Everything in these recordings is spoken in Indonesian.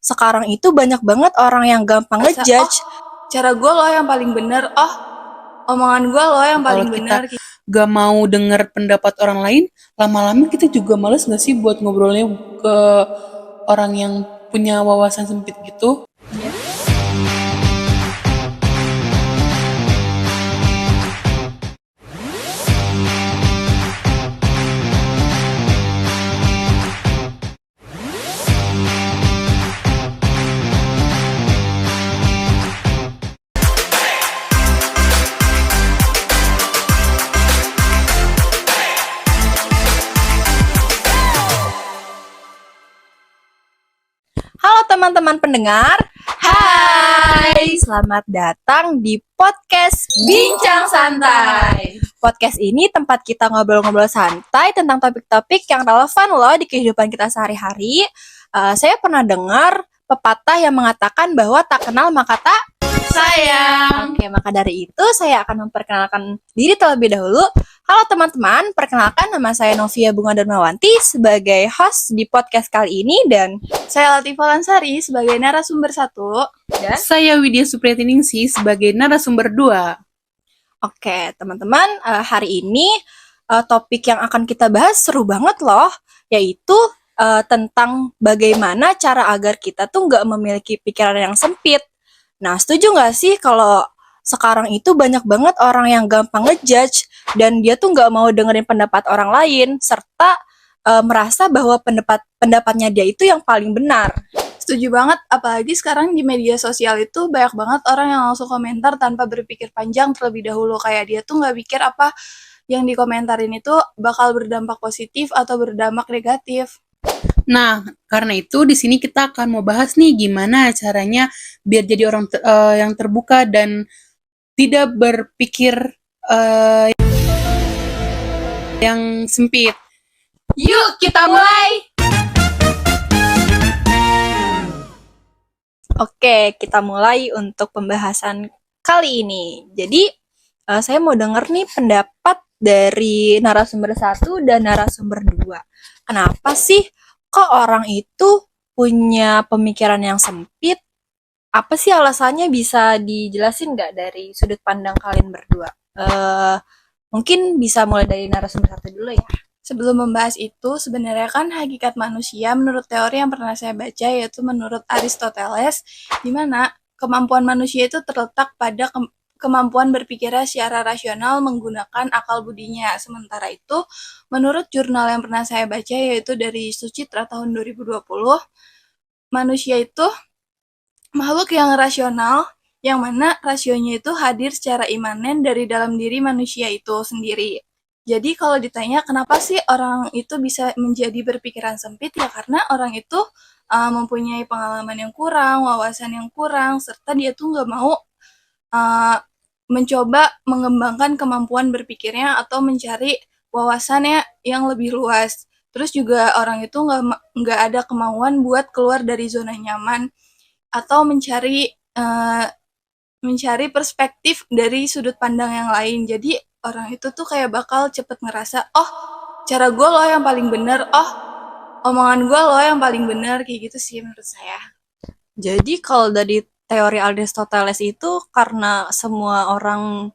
sekarang itu banyak banget orang yang gampang ngejudge. Cara gue loh yang paling bener, omongan gue loh yang Kalau paling kita bener. gak mau denger pendapat orang lain, lama-lama kita juga males gak sih buat ngobrolnya ke orang yang punya wawasan sempit gitu? Halo teman-teman pendengar. Hai, Selamat datang di podcast Bincang Santai. Podcast ini tempat kita ngobrol-ngobrol santai tentang topik-topik yang relevan loh di kehidupan kita sehari-hari. Saya pernah dengar pepatah yang mengatakan bahwa tak kenal maka tak sayang. Oke, maka dari itu saya akan memperkenalkan diri terlebih dahulu. Halo teman-teman, perkenalkan nama saya Novia Bunga Darmawanti sebagai host di podcast kali ini dan Saya Latifah Lansari sebagai narasumber 1. Saya Widya Supriyatingsi sebagai narasumber 2. Oke, teman-teman, hari ini topik yang akan kita bahas seru banget loh, yaitu tentang bagaimana cara agar kita tuh nggak memiliki pikiran yang sempit. Nah, setuju nggak sih kalau sekarang itu banyak banget orang yang gampang ngejudge dan dia tuh nggak mau dengerin pendapat orang lain, serta merasa bahwa pendapatnya dia itu yang paling benar. Setuju banget, apalagi sekarang di media sosial itu banyak banget orang yang langsung komentar tanpa berpikir panjang terlebih dahulu. Kayak dia tuh nggak pikir apa yang dikomentarin itu bakal berdampak positif atau berdampak negatif. Nah, karena itu di sini kita akan mau bahas nih gimana caranya biar jadi orang yang terbuka dan tidak berpikir yang sempit. Yuk kita mulai! Oke, kita mulai untuk pembahasan kali ini. Jadi, saya mau denger nih pendapat dari narasumber 1 dan narasumber 2. Kenapa sih kok orang itu punya pemikiran yang sempit? Apa sih alasannya, bisa dijelasin nggak dari sudut pandang kalian berdua? Mungkin bisa mulai dari narasumber 1 dulu ya. Sebelum membahas itu, sebenarnya kan hakikat manusia menurut teori yang pernah saya baca, yaitu menurut Aristoteles, di mana kemampuan manusia itu terletak pada kemampuan berpikirnya secara rasional menggunakan akal budinya. Sementara itu, menurut jurnal yang pernah saya baca, yaitu dari Sucitra tahun 2020, manusia itu makhluk yang rasional, yang mana rasionya itu hadir secara imanen dari dalam diri manusia itu sendiri. Jadi kalau ditanya kenapa sih orang itu bisa menjadi berpikiran sempit, ya karena orang itu mempunyai pengalaman yang kurang, wawasan yang kurang, serta dia tuh nggak mau mencoba mengembangkan kemampuan berpikirnya atau mencari wawasannya yang lebih luas. Terus juga orang itu nggak ada kemauan buat keluar dari zona nyaman atau mencari perspektif dari sudut pandang yang lain. Jadi orang itu tuh kayak bakal cepet ngerasa, cara gue loh yang paling bener, omongan gue loh yang paling bener, kayak gitu sih menurut saya. Jadi kalau dari teori Aristoteles itu karena semua orang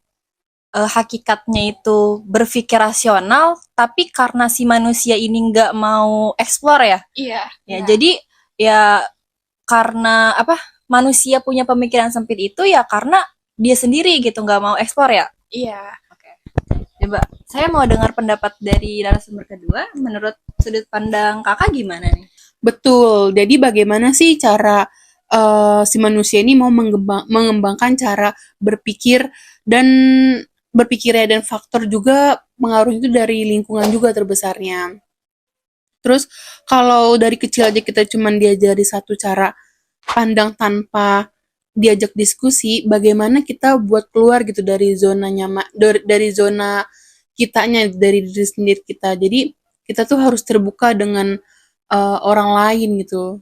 hakikatnya itu berpikir rasional, tapi karena si manusia ini nggak mau explore ya. Iya. Ya, jadi ya karena manusia punya pemikiran sempit itu ya karena dia sendiri gitu nggak mau explore ya. Iya. Coba saya mau dengar pendapat dari narasumber kedua. Menurut sudut pandang kakak gimana nih? Betul. Jadi bagaimana sih cara si manusia ini mau mengembangkan cara berpikirnya dan faktor juga pengaruh itu dari lingkungan juga terbesarnya. Terus kalau dari kecil aja kita cuman diajari satu cara pandang tanpa diajak diskusi, bagaimana kita buat keluar gitu dari zona nyaman, dari zona kitanya, dari diri sendiri kita. Jadi kita tuh harus terbuka dengan orang lain gitu.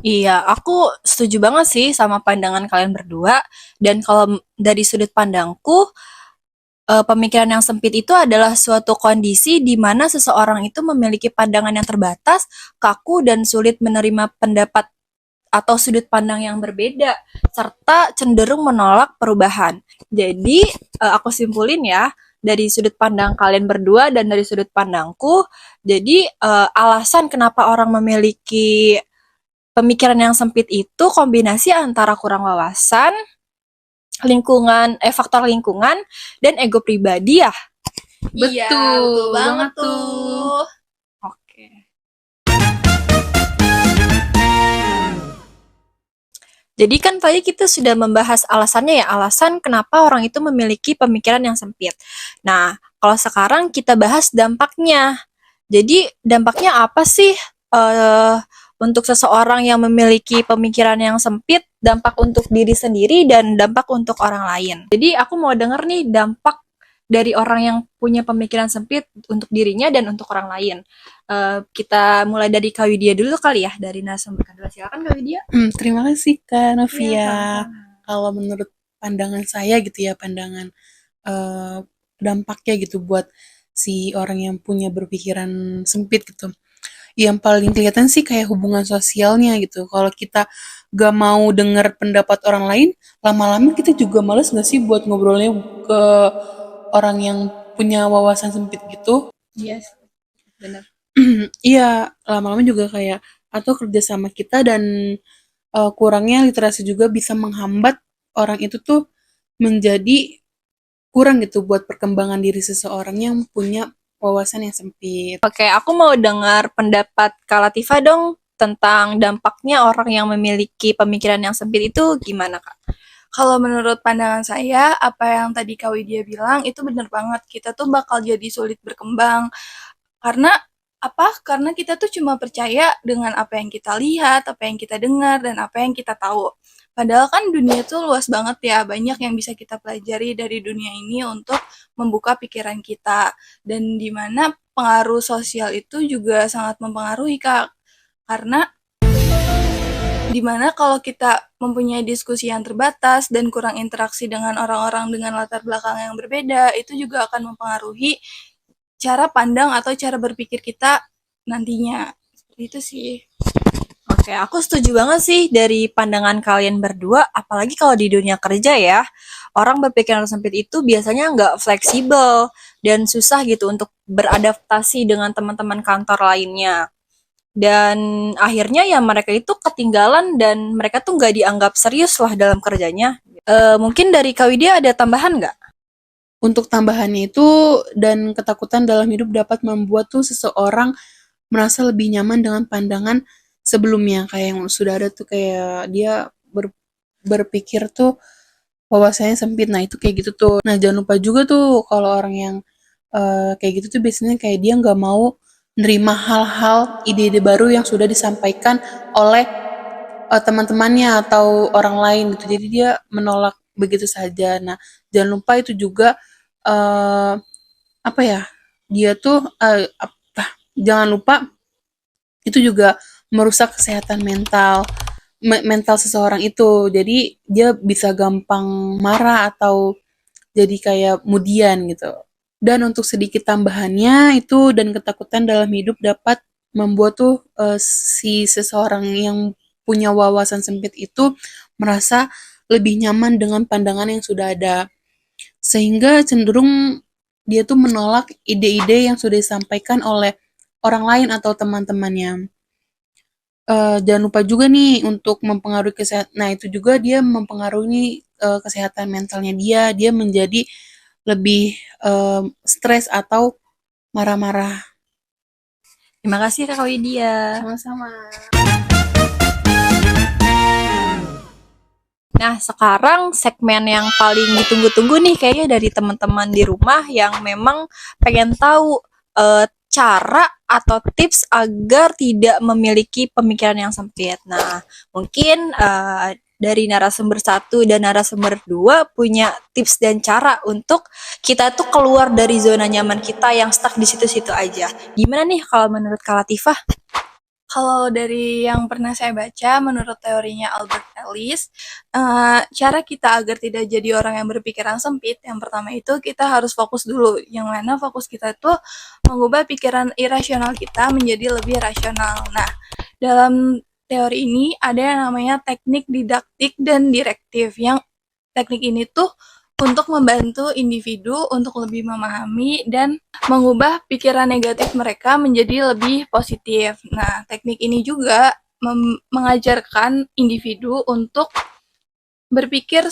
Iya, aku setuju banget sih sama pandangan kalian berdua. Dan kalau dari sudut pandangku, pemikiran yang sempit itu adalah suatu kondisi di mana seseorang itu memiliki pandangan yang terbatas, kaku, dan sulit menerima pendapat atau sudut pandang yang berbeda, serta cenderung menolak perubahan. Jadi, aku simpulin ya, dari sudut pandang kalian berdua dan dari sudut pandangku, jadi alasan kenapa orang memiliki pemikiran yang sempit itu kombinasi antara kurang wawasan, faktor lingkungan, dan ego pribadi ya. Iya, betul banget tuh. Oke. Jadi kan tadi kita sudah membahas alasannya ya, alasan kenapa orang itu memiliki pemikiran yang sempit. Nah, kalau sekarang kita bahas dampaknya. Jadi dampaknya apa sih untuk seseorang yang memiliki pemikiran yang sempit, dampak untuk diri sendiri dan dampak untuk orang lain. Jadi aku mau denger nih dampak dari orang yang punya pemikiran sempit untuk dirinya dan untuk orang lain. Kita mulai dari Kak Widya dulu kali ya, dari narasumber kedua. Silakan Kak Widya. Terima kasih Kak Novia. Iya, sama-sama. Kalau menurut pandangan saya gitu ya, pandangan dampaknya gitu buat si orang yang punya berpikiran sempit gitu. Yang paling kelihatan sih kayak hubungan sosialnya gitu. Kalau kita gak mau denger pendapat orang lain, lama-lama kita juga males gak sih buat ngobrolnya ke orang yang punya wawasan sempit gitu. Yes, benar. Iya, lama-lama juga kayak atau kerjasama kita dan kurangnya literasi juga bisa menghambat orang itu tuh menjadi kurang gitu buat perkembangan diri seseorang yang punya wawasan yang sempit. Oke, aku mau dengar pendapat Kak Latifah dong tentang dampaknya orang yang memiliki pemikiran yang sempit itu gimana, Kak? Kalau menurut pandangan saya, apa yang tadi Kak Widya bilang itu bener banget. Kita tuh bakal jadi sulit berkembang. Karena apa? Karena kita tuh cuma percaya dengan apa yang kita lihat, apa yang kita dengar, dan apa yang kita tahu. Padahal kan dunia tuh luas banget ya, banyak yang bisa kita pelajari dari dunia ini untuk membuka pikiran kita. Dan dimana pengaruh sosial itu juga sangat mempengaruhi Kak. Karena dimana kalau kita mempunyai diskusi yang terbatas dan kurang interaksi dengan orang-orang dengan latar belakang yang berbeda, itu juga akan mempengaruhi cara pandang atau cara berpikir kita nantinya. Seperti itu sih. Oke, aku setuju banget sih dari pandangan kalian berdua, apalagi kalau di dunia kerja ya, orang berpikiran sempit itu biasanya nggak fleksibel dan susah gitu untuk beradaptasi dengan teman-teman kantor lainnya. Dan akhirnya ya mereka itu ketinggalan dan mereka tuh nggak dianggap serius lah dalam kerjanya. Mungkin dari Kak Widya ada tambahan nggak? Untuk tambahannya itu dan ketakutan dalam hidup dapat membuat tuh seseorang merasa lebih nyaman dengan pandangan sebelumnya kayak yang sudah ada tuh kayak dia berpikir tuh wawasannya sempit. Nah, itu kayak gitu tuh. Nah, jangan lupa juga tuh kalau orang yang kayak gitu tuh biasanya kayak dia nggak mau nerima hal-hal ide-ide baru yang sudah disampaikan oleh teman-temannya atau orang lain gitu. Jadi dia menolak begitu saja. Nah, jangan lupa itu juga apa ya? Dia tuh jangan lupa itu juga merusak kesehatan mental seseorang itu. Jadi dia bisa gampang marah atau jadi kayak mudian gitu. Dan untuk sedikit tambahannya itu dan ketakutan dalam hidup dapat membuat tuh si seseorang yang punya wawasan sempit itu merasa lebih nyaman dengan pandangan yang sudah ada. Sehingga cenderung dia tuh menolak ide-ide yang sudah disampaikan oleh orang lain atau teman-temannya. Jangan lupa juga nih untuk mempengaruhi kesehatan. Nah, itu juga dia mempengaruhi kesehatan mentalnya dia menjadi lebih stres atau marah-marah. Terima kasih Kak Widya. Sama-sama. Nah, sekarang segmen yang paling ditunggu-tunggu nih kayaknya dari teman-teman di rumah yang memang pengen tahu cara atau tips agar tidak memiliki pemikiran yang sempit. Nah, mungkin dari narasumber 1 dan narasumber 2 punya tips dan cara untuk kita tuh keluar dari zona nyaman kita yang stuck di situ-situ aja. Gimana nih kalau menurut Kak Latifah? Kalau dari yang pernah saya baca, menurut teorinya Albert Ellis, cara kita agar tidak jadi orang yang berpikiran sempit, yang pertama itu kita harus fokus dulu. Yang mana fokus kita itu mengubah pikiran irasional kita menjadi lebih rasional. Nah, dalam teori ini ada yang namanya teknik didaktik dan direktif. Yang teknik ini tuh untuk membantu individu untuk lebih memahami dan mengubah pikiran negatif mereka menjadi lebih positif. Nah, teknik ini juga mengajarkan individu untuk berpikir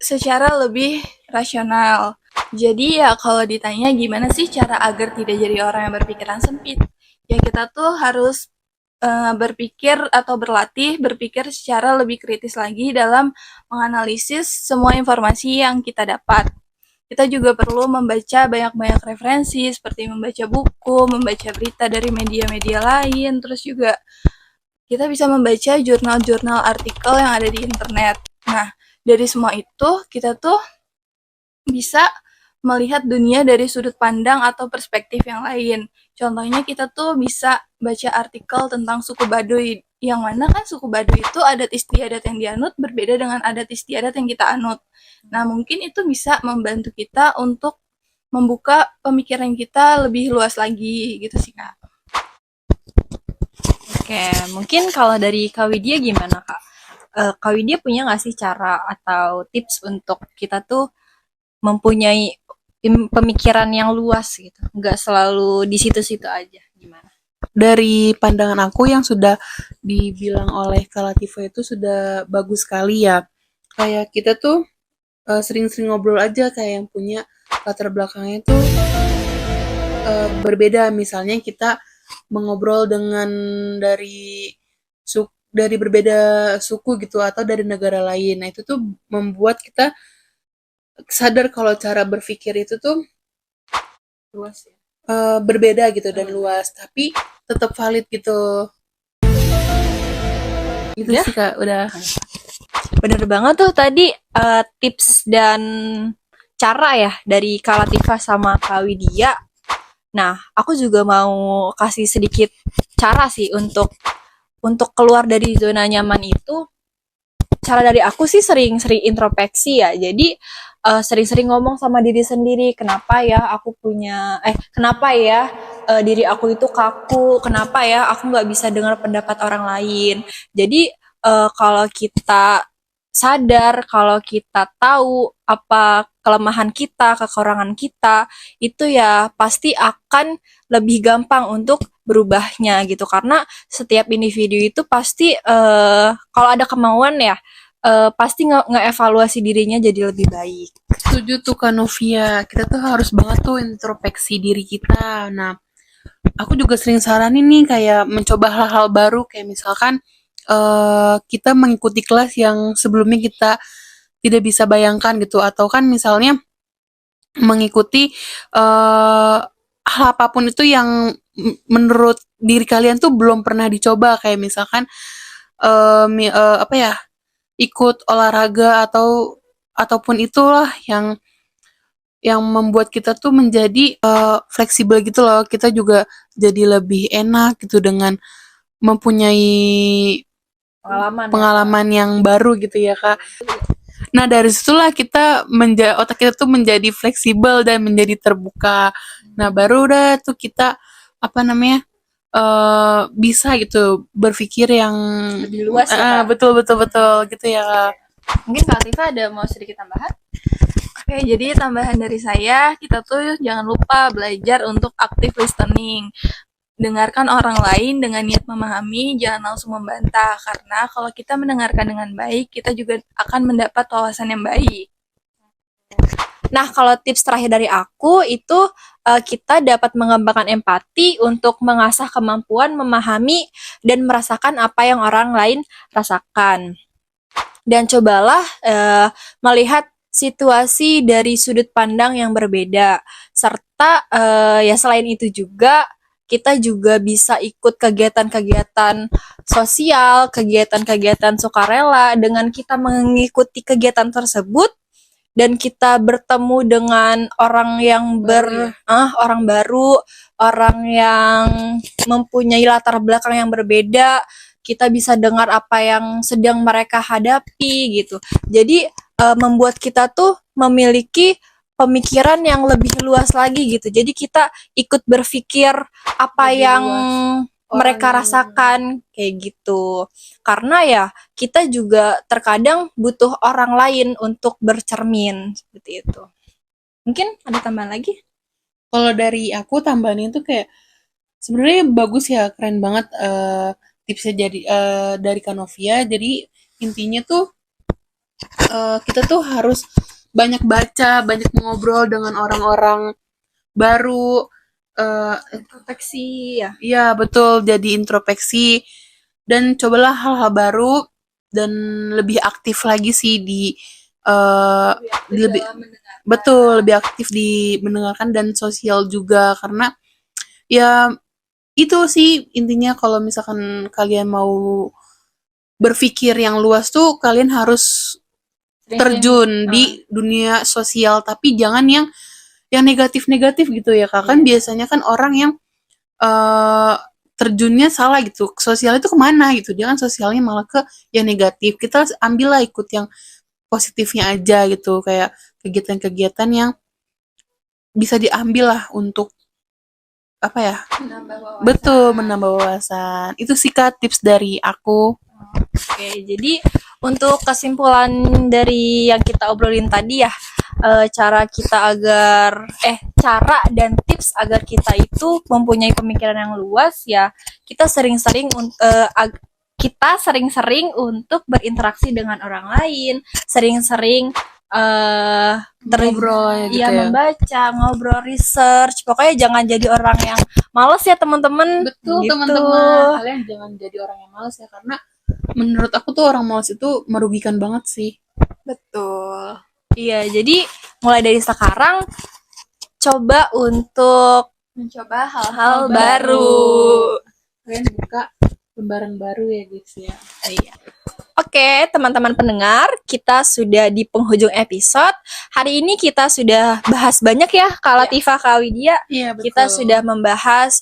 secara lebih rasional. Jadi ya kalau ditanya gimana sih cara agar tidak jadi orang yang berpikiran sempit, ya kita tuh harus berpikir atau berlatih berpikir secara lebih kritis lagi dalam menganalisis semua informasi yang kita dapat. Kita juga perlu membaca banyak-banyak referensi seperti membaca buku, membaca berita dari media-media lain, terus juga kita bisa membaca jurnal-jurnal artikel yang ada di internet. Nah, dari semua itu kita tuh bisa melihat dunia dari sudut pandang atau perspektif yang lain. Contohnya kita tuh bisa baca artikel tentang suku Baduy, yang mana kan suku Baduy itu adat istiadat yang dianut berbeda dengan adat istiadat yang kita anut. Nah, mungkin itu bisa membantu kita untuk membuka pemikiran kita lebih luas lagi, gitu sih, Kak. Oke, mungkin kalau dari Kak Widya gimana, Kak? Kak Widya punya nggak sih cara atau tips untuk kita tuh mempunyai pemikiran yang luas gitu, nggak selalu di situ-situ aja, gimana? Dari pandangan aku yang sudah dibilang oleh Kak Latifah itu sudah bagus sekali ya. Kayak kita tuh sering-sering ngobrol aja kayak yang punya latar belakangnya tuh berbeda. Misalnya kita mengobrol dengan dari dari berbeda suku gitu atau dari negara lain. Nah, itu tuh membuat kita sadar kalau cara berpikir itu tuh Luas ya. berbeda gitu dan luas, tapi tetap valid gitu. Gitu Udah? sih Kak, udah. Bener banget tuh tadi tips dan cara ya dari Kak Latifah sama Kak Widya. Nah, aku juga mau kasih sedikit cara sih untuk keluar dari zona nyaman itu. Cara dari aku sih sering-sering introspeksi ya. Jadi sering-sering ngomong sama diri sendiri, kenapa ya aku punya kenapa ya diri aku itu kaku, kenapa ya aku nggak bisa dengar pendapat orang lain. Jadi kalau kita sadar, kalau kita tahu apa kelemahan kita, kekurangan kita, itu ya pasti akan lebih gampang untuk berubahnya gitu. Karena setiap individu itu pasti kalau ada kemauan ya pasti nge-evaluasi dirinya jadi lebih baik. Setuju tuh Kak Novia, kita tuh harus banget tuh introspeksi diri kita. Nah, aku juga sering saranin nih kayak mencoba hal-hal baru kayak misalkan kita mengikuti kelas yang sebelumnya kita tidak bisa bayangkan gitu, atau kan misalnya mengikuti hal apapun itu yang menurut diri kalian tuh belum pernah dicoba, kayak misalkan apa ya, ikut olahraga ataupun itulah yang membuat kita tuh menjadi fleksibel gitu loh. Kita juga jadi lebih enak gitu dengan mempunyai pengalaman yang baru gitu ya Kak. Nah, dari situlah otak kita tuh menjadi fleksibel dan menjadi terbuka. Nah, baru udah tuh kita apa namanya bisa gitu berpikir yang Lebih luas ya, Kak. betul gitu ya Kak. Mungkin Kak Latifah ada mau sedikit tambahan? Oke, jadi tambahan dari saya, kita tuh jangan lupa belajar untuk active listening. Dengarkan orang lain dengan niat memahami, jangan langsung membantah. Karena kalau kita mendengarkan dengan baik, kita juga akan mendapat wawasan yang baik. Nah, kalau tips terakhir dari aku itu kita dapat mengembangkan empati untuk mengasah kemampuan memahami dan merasakan apa yang orang lain rasakan. Dan cobalah melihat situasi dari sudut pandang yang berbeda. Serta ya selain itu juga kita juga bisa ikut kegiatan-kegiatan sosial, kegiatan-kegiatan sukarela. Dengan kita mengikuti kegiatan tersebut dan kita bertemu dengan orang yang orang baru, orang yang mempunyai latar belakang yang berbeda, kita bisa dengar apa yang sedang mereka hadapi gitu. Jadi membuat kita tuh memiliki pemikiran yang lebih luas lagi gitu. Jadi kita ikut berpikir apa Lebih yang mereka yang- rasakan kayak gitu. Karena ya kita juga terkadang butuh orang lain untuk bercermin seperti itu. Mungkin ada tambahan lagi? Kalau dari aku tambahannya tuh kayak sebenarnya bagus ya, keren banget tipsnya jadi dari Kanovia. Jadi intinya tuh kita tuh harus banyak baca, banyak ngobrol dengan orang-orang baru. Introspeksi ya. Iya betul, jadi introspeksi dan cobalah hal-hal baru dan lebih aktif lagi sih di lebih betul, lebih aktif di mendengarkan dan sosial juga, karena ya itu sih intinya. Kalau misalkan kalian mau berpikir yang luas tuh kalian harus terjun di dunia sosial, tapi jangan yang negatif-negatif gitu ya Kak. Kan biasanya kan orang yang eh terjunnya salah gitu. Sosial itu kemana gitu. Dia kan sosialnya malah ke yang negatif. Kita ambillah ikut yang positifnya aja gitu. Kayak kegiatan-kegiatan yang bisa diambil lah untuk apa ya? Menambah wawasan. Betul, menambah wawasan. Itu sih Kak tips dari aku. Oke, jadi untuk kesimpulan dari yang kita obrolin tadi ya, cara dan tips agar kita itu mempunyai pemikiran yang luas ya, kita sering-sering untuk berinteraksi dengan orang lain, sering-sering Ngobrol gitu ya. membaca, ngobrol, research. Pokoknya jangan jadi orang yang males ya teman-teman. Betul Gitu. teman-teman, kalian jangan jadi orang yang malas ya, karena menurut aku tuh orang malas itu merugikan banget sih. Betul. Iya, jadi mulai dari sekarang coba untuk Mencoba hal-hal hal baru. Kalian buka lembaran baru ya guys ya. Iya. Oke, teman-teman pendengar, kita sudah di penghujung episode. Hari ini kita sudah bahas banyak ya, Kak Latifah, Kak Widya. Iya betul. Kita sudah membahas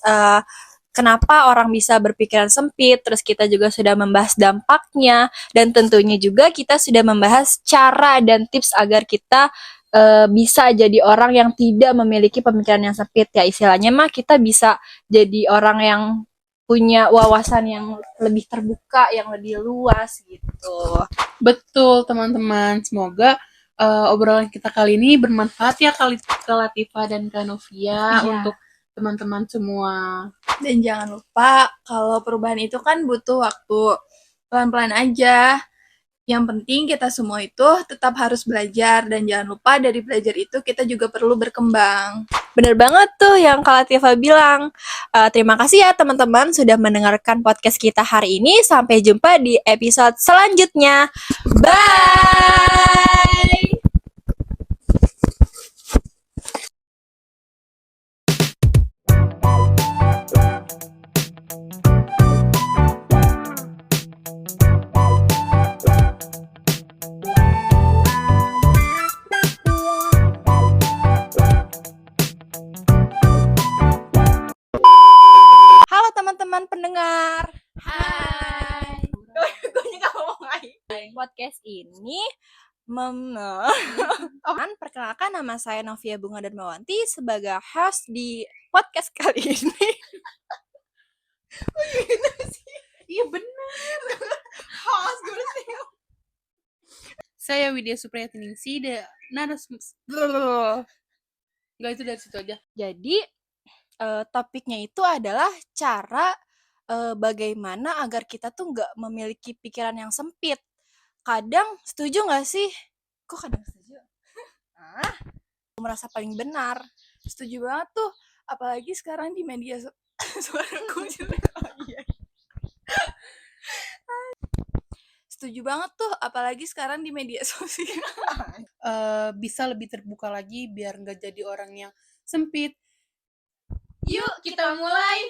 kenapa orang bisa berpikiran sempit, terus kita juga sudah membahas dampaknya, dan tentunya juga kita sudah membahas cara dan tips agar kita bisa jadi orang yang tidak memiliki pemikiran yang sempit. Ya istilahnya mah kita bisa jadi orang yang punya wawasan yang lebih terbuka, yang lebih luas gitu. Betul teman-teman, semoga obrolan kita kali ini bermanfaat ya Kak Latifah dan Kak Novia untuk teman-teman semua. Dan jangan lupa kalau perubahan itu kan butuh waktu. Pelan-pelan aja. Yang penting kita semua itu tetap harus belajar, dan jangan lupa dari belajar itu kita juga perlu berkembang. Bener banget tuh yang Kak Latifah bilang. Terima kasih ya teman-teman sudah mendengarkan podcast kita hari ini. Sampai jumpa di episode selanjutnya. Bye! Halo teman-teman pendengar. Hai. Gue juga ngomong podcast ini perkenalkan, nama saya Novia Bunga Darmawanti sebagai host di podcast kali ini. Iya benar. Host gue sih. Saya Widya Supriyatingsi, Enggak, itu dari situ aja. Jadi topiknya itu adalah cara bagaimana agar kita tuh nggak memiliki pikiran yang sempit. Kadang setuju nggak sih? Kok kadang setuju? Merasa paling benar. Setuju banget tuh, apalagi sekarang di media suaraku jelek. Setuju banget tuh, apalagi sekarang di media sosial. Bisa lebih terbuka lagi biar nggak jadi orang yang sempit. Yuk, kita mulai.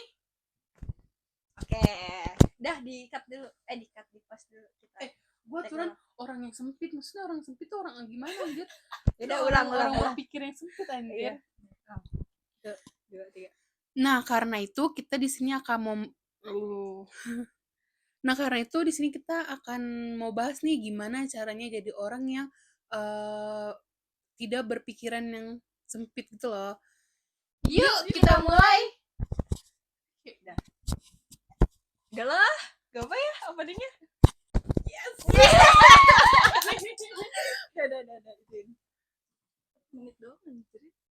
Oke, dah di-cut dulu. Di-post dulu. Gue aturan orang yang sempit, maksudnya orang sempit tuh orang gimana anjir? Udah ulang. Orang berpikir yang sempit anjir. Dua, tiga. Nah, karena itu kita di sini akan Nah, karena itu di sini kita akan mau bahas nih gimana caranya jadi orang yang tidak berpikiran yang sempit gitu loh. Yuk, kita mulai. Gak lah, gak apa ya openingnya. Yes. Udah. Menit doang anjir.